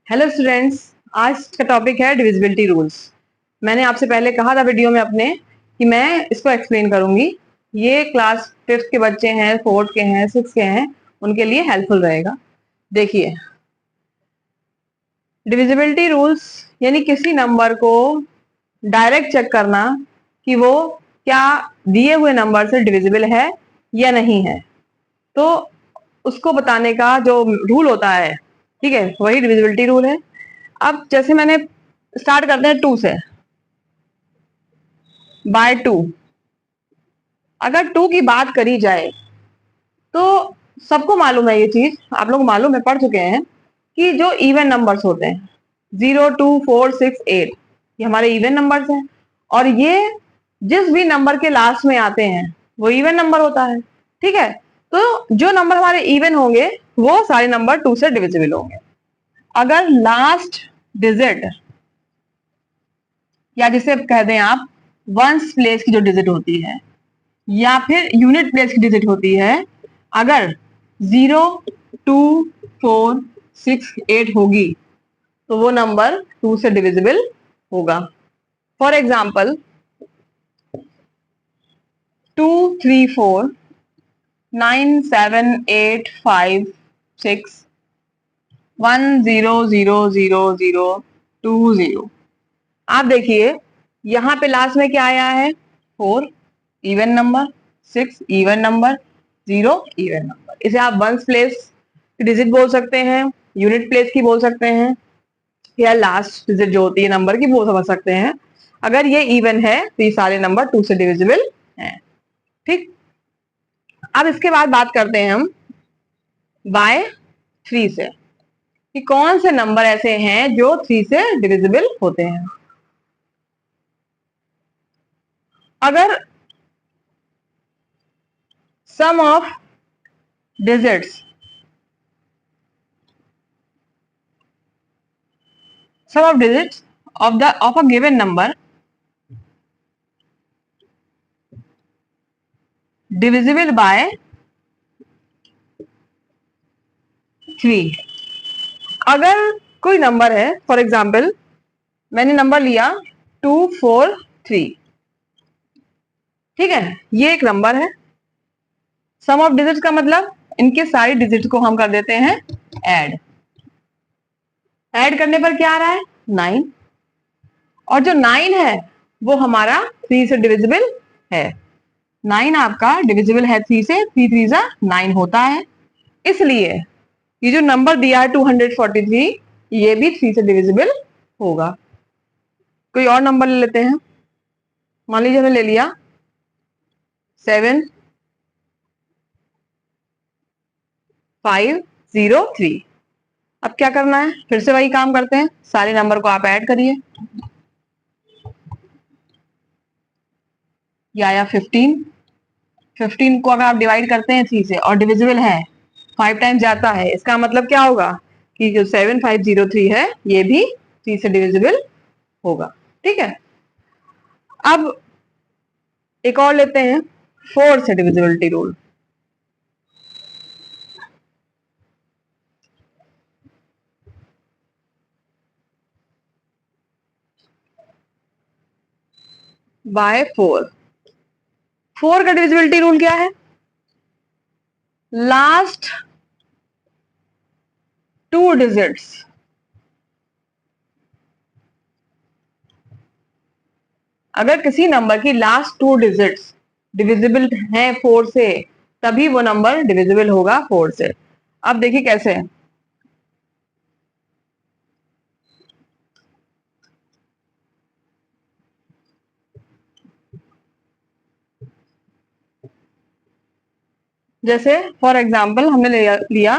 Hello students, आज का topic है डिविजिबिलिटी रूल्स। मैंने आपसे पहले कहा था वीडियो में अपने कि मैं इसको एक्सप्लेन करूंगी। ये क्लास फिफ्थ के बच्चे हैं, फोर्थ के हैं, सिक्स के हैं, उनके लिए हेल्पफुल रहेगा। देखिए, डिविजिबिलिटी रूल्स यानी किसी नंबर को डायरेक्ट चेक करना कि वो क्या दिए हुए नंबर से डिविजिबल है या नहीं है, तो उसको बताने का जो रूल होता है, ठीक है, वही डिविजिबिलिटी रूल है। अब जैसे मैंने स्टार्ट करते हैं टू से। बाय टू, अगर टू की बात करी जाए तो सबको मालूम है, ये चीज आप लोग मालूम है, पढ़ चुके हैं कि जो इवन नंबर्स होते हैं 0, 2, 4, 6, 8, ये हमारे इवन नंबर्स हैं। और ये जिस भी नंबर के लास्ट में आते हैं वो इवन नंबर होता है, ठीक है। तो जो नंबर हमारे इवन होंगे वो सारे नंबर टू से डिविजिबल होंगे। अगर लास्ट डिजिट, या जिसे कह दें आप वंस प्लेस की जो डिजिट होती है या फिर यूनिट प्लेस की डिजिट होती है, अगर 0, 2, 4, 6, 8 होगी तो वो नंबर टू से डिविजिबल होगा। For example 2, 3, 4, 9, 7, 8, 5, 6, 1, 0, 0, 0, 0, 2, 0। आप देखिए यहां पे लास्ट में क्या आया है, 4 even number, 6 even number, 0 even number. इसे आप वंस प्लेस की डिजिट बोल सकते हैं, यूनिट प्लेस की बोल सकते हैं, या लास्ट डिजिट जो होती है नंबर की वो समझ सकते हैं। अगर ये इवन है तो ये सारे नंबर टू से डिविजिबल हैं, ठीक। अब इसके बाद बात करते हैं हम बाय थ्री से, कि कौन से नंबर ऐसे हैं जो थ्री से डिविजिबल होते हैं। अगर sum of digits sum of digits of a given number divisible by 3। अगर कोई नंबर है, फॉर एग्जाम्पल मैंने नंबर लिया 2, 4, 3, ठीक है, ये एक नंबर है। सम ऑफ डिजिट्स का मतलब इनके सारी डिजिट्स को हम कर देते हैं ऐड। ऐड करने पर क्या आ रहा है, 9। और जो 9 है वो हमारा 3 से डिविजिबल है। 9 आपका डिविजिबल है 3 से, 3 3 9 होता है। इसलिए ये जो नंबर दिया है 243, ये भी 3 से डिविजिबल होगा। कोई और नंबर ले लेते हैं। मान लीजिए हमने ले लिया 7, 5, 0, 3। अब क्या करना है, फिर से वही काम करते हैं, सारे नंबर को आप ऐड करिए। ये आया 15। 15 को अगर आप डिवाइड करते हैं 3 से और डिविजिबल है, 5 टाइम्स जाता है, इसका मतलब क्या होगा कि जो 7503 है ये भी 3 से डिविजिबल होगा, ठीक है। अब एक और लेते हैं 4 से डिविजिबिलिटी रूल। बाय 4, 4 का डिविजिबिलिटी रूल क्या है, लास्ट टू डिजिट्स अगर किसी नंबर की लास्ट टू डिजिट्स डिविजिबल हैं 4 से, तभी वो नंबर डिविजिबल होगा 4 से। अब देखिए कैसे, जैसे फॉर एग्जाम्पल हमने लिया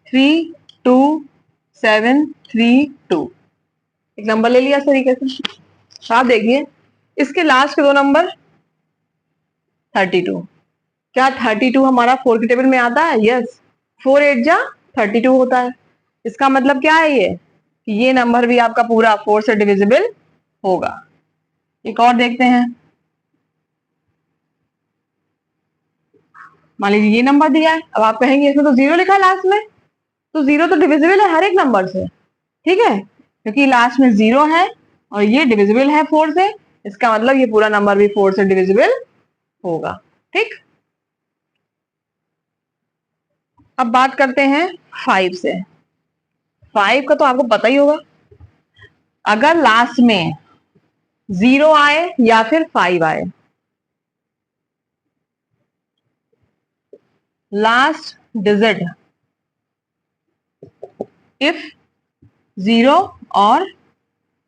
32, 7, 3, 2, एक नंबर ले लिया इस तरीके से। आप देखिए इसके लास्ट के दो नंबर 32। क्या 32 हमारा 4 के टेबल में आता है, यस। 4 8 जा 32 होता है। इसका मतलब क्या है, ये नंबर भी आपका पूरा 4 से डिविजिबल होगा। एक और देखते हैं, मान लीजिए ये नंबर दिया है। अब आप कहेंगे इसमें तो 0 लिखा है लास्ट में, तो 0 तो डिविजिबल है हर एक नंबर से, ठीक है, क्योंकि लास्ट में 0 है और ये डिविजिबल है 4 से, इसका मतलब ये पूरा नंबर भी 4 से डिविजिबल होगा। ठीक, अब बात करते हैं 5 से। 5 का तो आपको पता ही होगा, अगर लास्ट में 0 आए या फिर 5 आए, लास्ट डिजिट इफ 0 और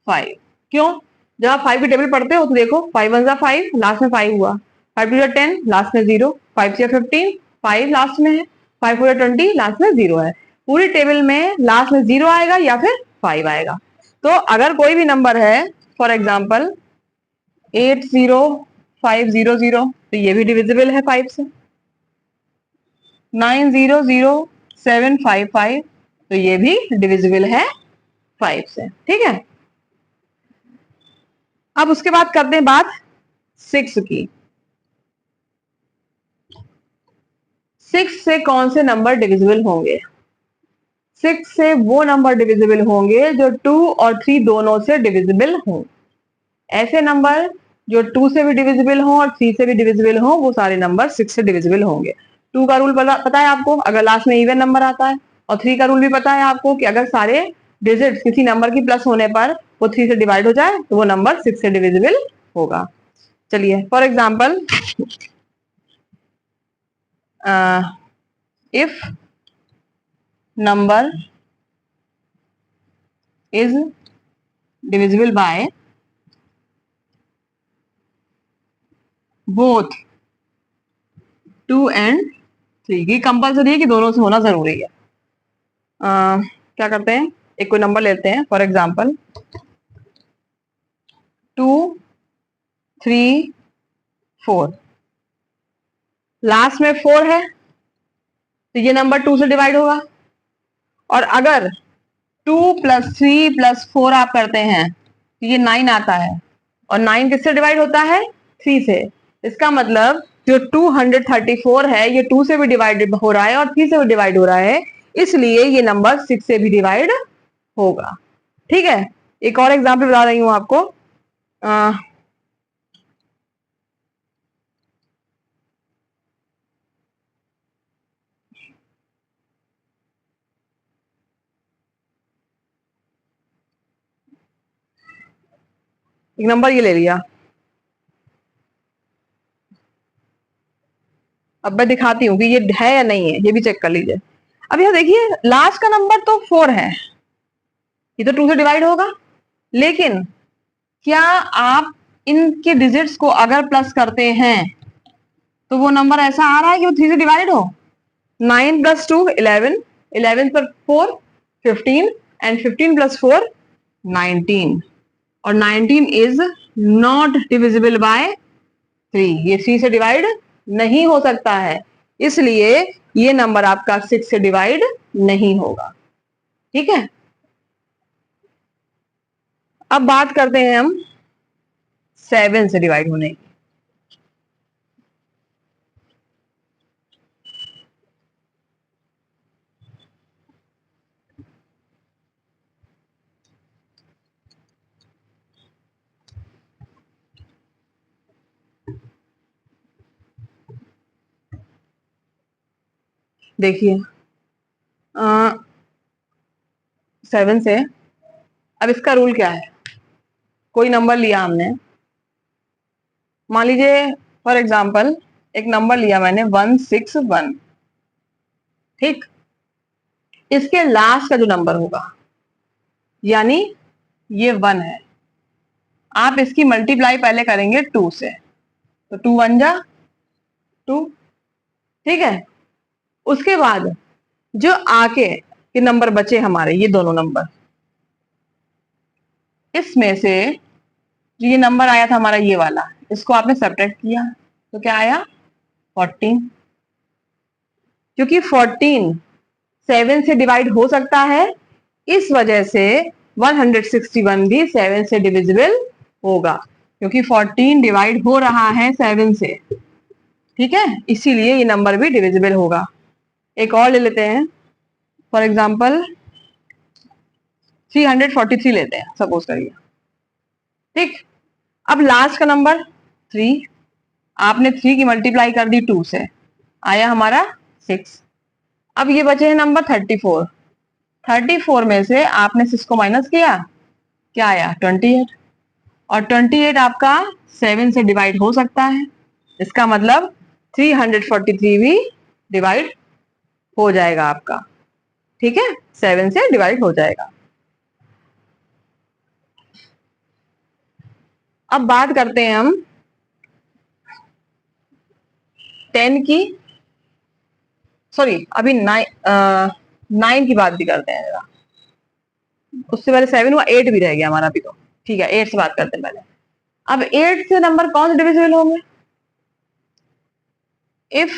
5। क्यों? जब आप 5 की टेबल पढ़ते हो तो देखो 5 वन जा 5, लास्ट में 5 हुआ, 5 टू जा 10, लास्ट में 0, 5 से 15, 5 लास्ट में है, 5 4 जा 20, लास्ट में 0 है। पूरी टेबल में लास्ट में 0 आएगा या फिर 5 आएगा। तो अगर कोई भी नंबर है, फॉर एग्जाम्पल 80500, तो ये भी डिविजिबल है 5 से। 900755, तो ये भी डिविजिबल है 5 से। ठीक है, अब उसके बाद करते हैं बात 6 की। 6 से कौन से नंबर डिविजिबल होंगे? 6 से वो नंबर डिविजिबल होंगे जो 2 और 3 दोनों से डिविजिबल हों। ऐसे नंबर जो 2 से भी डिविजिबल हो और 3 से भी डिविजिबल हो, वो सारे नंबर 6 से डिविजिबल होंगे। 2 का रूल पता है आपको, अगर लास्ट में इवन नंबर आता है, और 3 का रूल भी पता है आपको कि अगर सारे डिजिट किसी नंबर की प्लस होने पर वो 3 से डिवाइड हो जाए तो वो नंबर 6 से डिविजिबल होगा। चलिए, for example if number is divisible by both 2 and 3, की कंपल्सरी है कि दोनों से होना जरूरी है। क्या करते हैं, एक कोई नंबर लेते हैं, फॉर एग्जाम्पल 2 3 4, लास्ट में 4 है तो ये नंबर 2 से डिवाइड होगा। और अगर 2 + 3 + 4 आप करते हैं तो ये 9 आता है, और 9 किससे डिवाइड होता है? 3 से। इसका मतलब जो 234 है ये 2 से भी डिवाइड हो रहा है और 3 से भी डिवाइड हो रहा है, इसलिए ये नंबर 6 से भी डिवाइड होगा। ठीक है, एक और एग्जाम्पल बता रही हूं आपको। एक नंबर ये ले लिया, अब मैं दिखाती हूँ कि ये है या नहीं है, ये भी चेक कर लीजिए। अब यह देखिए, लास्ट का नंबर तो 4 है, ये तो 2 से डिवाइड होगा, लेकिन क्या आप इनके डिजिट्स को अगर प्लस करते हैं तो वो नंबर ऐसा आ रहा है कि वो 3 से डिवाइड हो? 9 + 2 11, 11 + 4 15, एंड 15 + 4 19, और 19 इज नॉट डिविजिबल बाय 3, ये 3 से डिवाइड नहीं हो सकता है, इसलिए ये नंबर आपका 6 से डिवाइड नहीं होगा। ठीक है, अब बात करते हैं हम 7 से डिवाइड होने की। देखिए 7 से, अब इसका रूल क्या है? कोई नंबर लिया हमने, मान लीजिए फॉर एग्जाम्पल एक नंबर लिया मैंने 161, ठीक, इसके लास्ट का जो नंबर होगा, यानी ये 1 है, आप इसकी मल्टीप्लाई पहले करेंगे 2 से, तो 2 1 जा 2, ठीक है। उसके बाद जो आके के नंबर बचे हमारे, ये दोनों नंबर, इसमें से जो ये नंबर आया था हमारा ये वाला, इसको आपने सब्ट्रैक्ट किया तो क्या आया? 14, क्योंकि 14 7 से डिवाइड हो सकता है, इस वजह से 161 भी 7 से डिविजिबल होगा, क्योंकि 14 डिवाइड हो रहा है 7 से, ठीक है, इसीलिए ये नंबर भी डिविजिबल होगा। एक और ले लेते हैं, फॉर एग्जाम्पल 343 लेते हैं सपोज करिए, ठीक। अब लास्ट का नंबर 3, आपने 3 की मल्टीप्लाई कर दी 2 से, आया हमारा 6। अब ये बचे हैं नंबर 34। 34 में से आपने 6 को माइनस किया, क्या आया 28, और 28 आपका 7 से डिवाइड हो सकता है, इसका मतलब 343 भी डिवाइड हो जाएगा आपका, ठीक है, 7 से डिवाइड हो जाएगा। अब बात करते हैं हम 10 की, सॉरी अभी 9 की बात भी करते हैं जरा, उससे पहले 7 हुआ, 8 भी रह गया हमारा अभी तो, ठीक है 8 से बात करते हैं पहले। अब 8 से नंबर कौन से डिविजिबल होंगे? If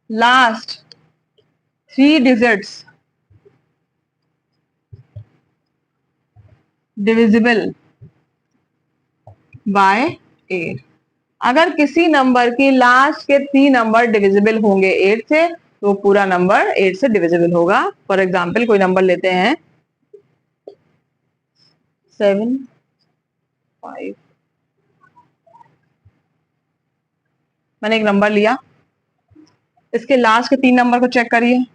last 3 digits divisible by 8, अगर किसी नंबर की लास्ट के 3 नंबर डिविजिबल होंगे 8 से, तो पूरा नंबर 8 से डिविजिबल होगा। फॉर एग्जाम्पल कोई नंबर लेते हैं 7, 5, मैंने एक नंबर लिया, इसके लास्ट के 3 नंबर को चेक करिए,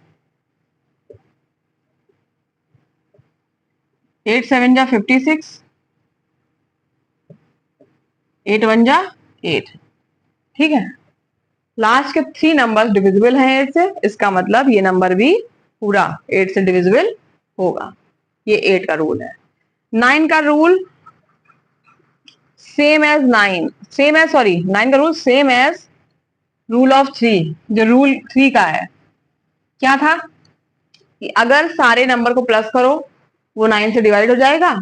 8 7 जा 56, 8 1 जा 8, ठीक है। लास्ट के 3 नंबर डिविजिबल हैं 8 से, इसका मतलब ये नंबर भी पूरा 8 से डिविजिबल होगा। ये 8 का रूल है। 9 का rule same as 9, same as, sorry 9 का rule same as rule of 3, जो रूल 3 का है, क्या था कि अगर सारे नंबर को प्लस करो वो 9 से डिवाइड हो जाएगा,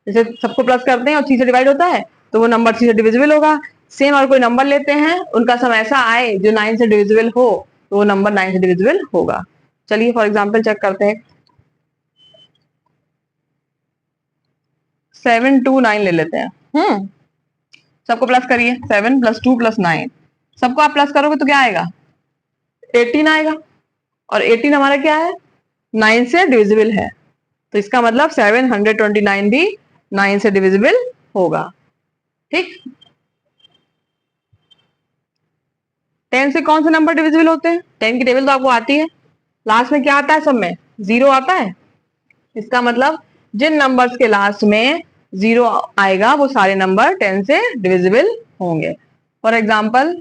जैसे सबको प्लस करते हैं और 3 से डिवाइड होता है तो वो नंबर 3 से डिविजिबल होगा। सेम और कोई नंबर लेते हैं, उनका सम ऐसा आए जो 9 से डिविजिबल हो, तो वो नंबर 9 से डिविजिबल होगा। चलिए फॉर एग्जांपल चेक करते हैं, 7 2 9 ले लेते हैं। सबको प्लस करिए, 7 + 2 + 9, सबको आप प्लस करोगे तो क्या आएगा 18 आएगा, और 18 हमारा क्या है 9 से डिविजिबल है, तो इसका मतलब 729 भी 9 से डिविजिबल होगा, ठीक। 10 से कौन से नंबर डिविजिबल होते हैं? 10 की टेबल तो आपको आती है, लास्ट में क्या आता है सब में 0 आता है, इसका मतलब जिन नंबर्स के लास्ट में 0 आएगा वो सारे नंबर 10 से डिविजिबल होंगे। फॉर एग्जाम्पल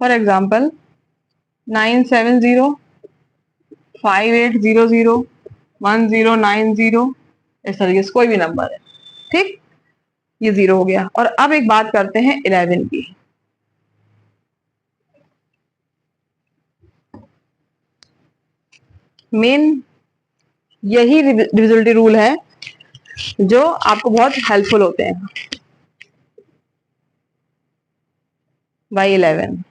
फॉर एग्जाम्पल 970 5800 1090, इस तरीके से कोई भी नंबर है, ठीक। ये 0 हो गया। और अब एक बात करते हैं 11 की। मेन यही डिविजिबिलिटी रूल है जो आपको बहुत हेल्पफुल होते हैं। बाई 11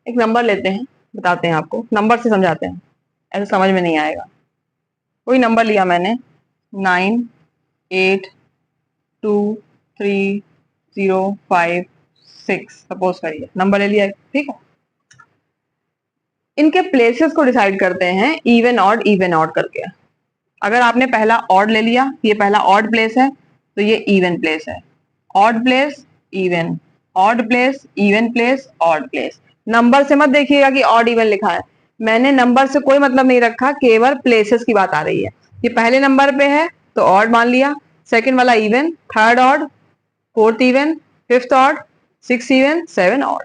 एक नंबर लेते हैं, बताते हैं आपको, नंबर से समझाते हैं, ऐसे समझ में नहीं आएगा। कोई नंबर लिया मैंने 9 8 2 3 0 5 6 सपोज करिए, नंबर ले लिया, ठीक है। इनके प्लेसेस को डिसाइड करते हैं इवन ऑड करके। अगर आपने पहला ऑड ले लिया, ये पहला ऑड प्लेस है तो ये इवन प्लेस है, odd place even, odd place even place odd place. Number से मत देखिएगा कि ऑड इवन लिखा है, मैंने नंबर से कोई मतलब नहीं रखा, केवल प्लेसेस की बात आ रही है। ये पहले नंबर पे है तो ऑड मान लिया, सेकंड वाला even, third odd, fourth even, fifth odd, six even, seven odd.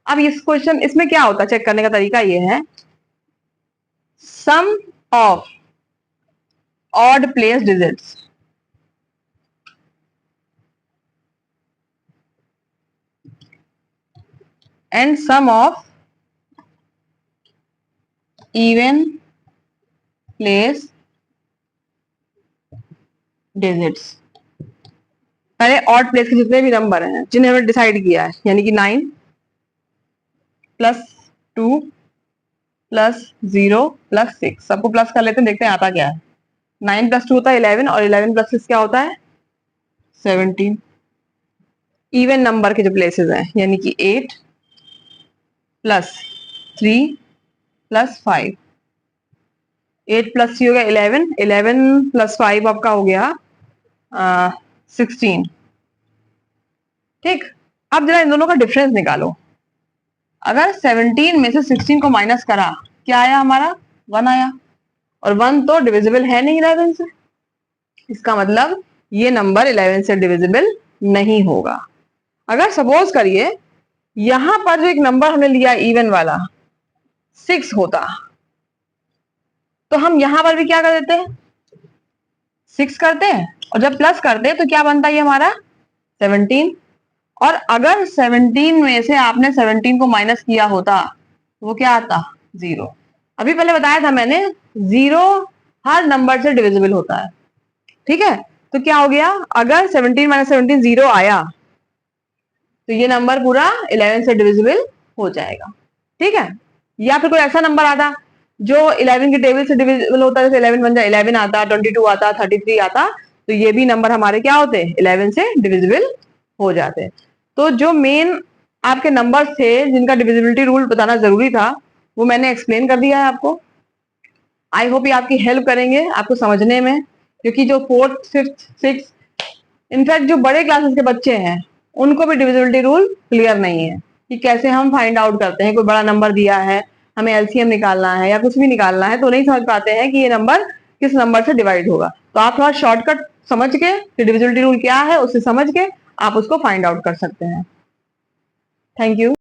अब इस क्वेश्चन इसमें क्या होता है, चेक करने का तरीका ये है, sum of odd place digits and sum of even place digits। पहले ऑड प्लेस के जितने भी नंबर हैं जिन्हें हमने डिसाइड किया है, यानी कि 9 + 2 + 0 + 6, सबको प्लस कर लेते हैं, देखते हैं आता क्या है। 9 + 2 होता है 11 और 11 + 6 क्या होता है 17। इवन नंबर के जो प्लेसेस हैं यानी कि 8 + 3 + 5, 8 + 3 हो गया 11, 11 + 5 आपका हो गया 16। ठीक, अब जरा इन दोनों का डिफरेंस निकालो। अगर 17 में से 16 को माइनस करा, क्या आया हमारा 1 आया, और 1 तो डिविजिबल है नहीं 11 से, इसका मतलब ये नंबर 11 से डिविजिबल नहीं होगा। अगर सपोज करिए यहां पर जो एक नंबर हमने लिया इवन वाला 6 होता, तो हम यहां पर भी क्या कर देते हैं 6 करते हैं, और जब प्लस करते हैं तो क्या बनता है हमारा 17। और अगर 17 में से आपने 17 को माइनस किया होता तो वो क्या आता 0। अभी पहले बताया था मैंने 0 हर नंबर से डिविजिबल होता है। ठीक है, तो क्या हो गया अगर 17 - 17 0 आया तो ये नंबर पूरा 11 से डिविजिबल हो जाएगा। ठीक है, या फिर कोई ऐसा नंबर आता जो 11 के टेबल से डिविजिबल होता है, जैसे 11 बन जाए 11 आता, 22 आता, 33 आता, तो ये भी नंबर हमारे क्या होते 11 से डिविजिबल हो जाते। तो जो मेन आपके नंबर थे जिनका डिविजिबिलिटी रूल बताना जरूरी था वो मैंने एक्सप्लेन कर दिया है आपको। आई होप ये आपकी हेल्प करेंगे आपको समझने में, क्योंकि जो 4th 5th 6th इनफैक्ट जो बड़े क्लासेस के बच्चे हैं उनको भी डिविजिबिलिटी रूल क्लियर नहीं है कि कैसे हम फाइंड आउट करते हैं। कोई बड़ा नंबर दिया है, हमें एलसीएम निकालना है या कुछ भी निकालना है, तो नहीं समझ पाते हैं कि ये नंबर किस नंबर से डिवाइड होगा। तो आप थोड़ा शॉर्टकट समझ के डिविजिबिलिटी रूल क्या है उससे समझ के आप उसको फाइंड आउट कर सकते हैं। Thank you.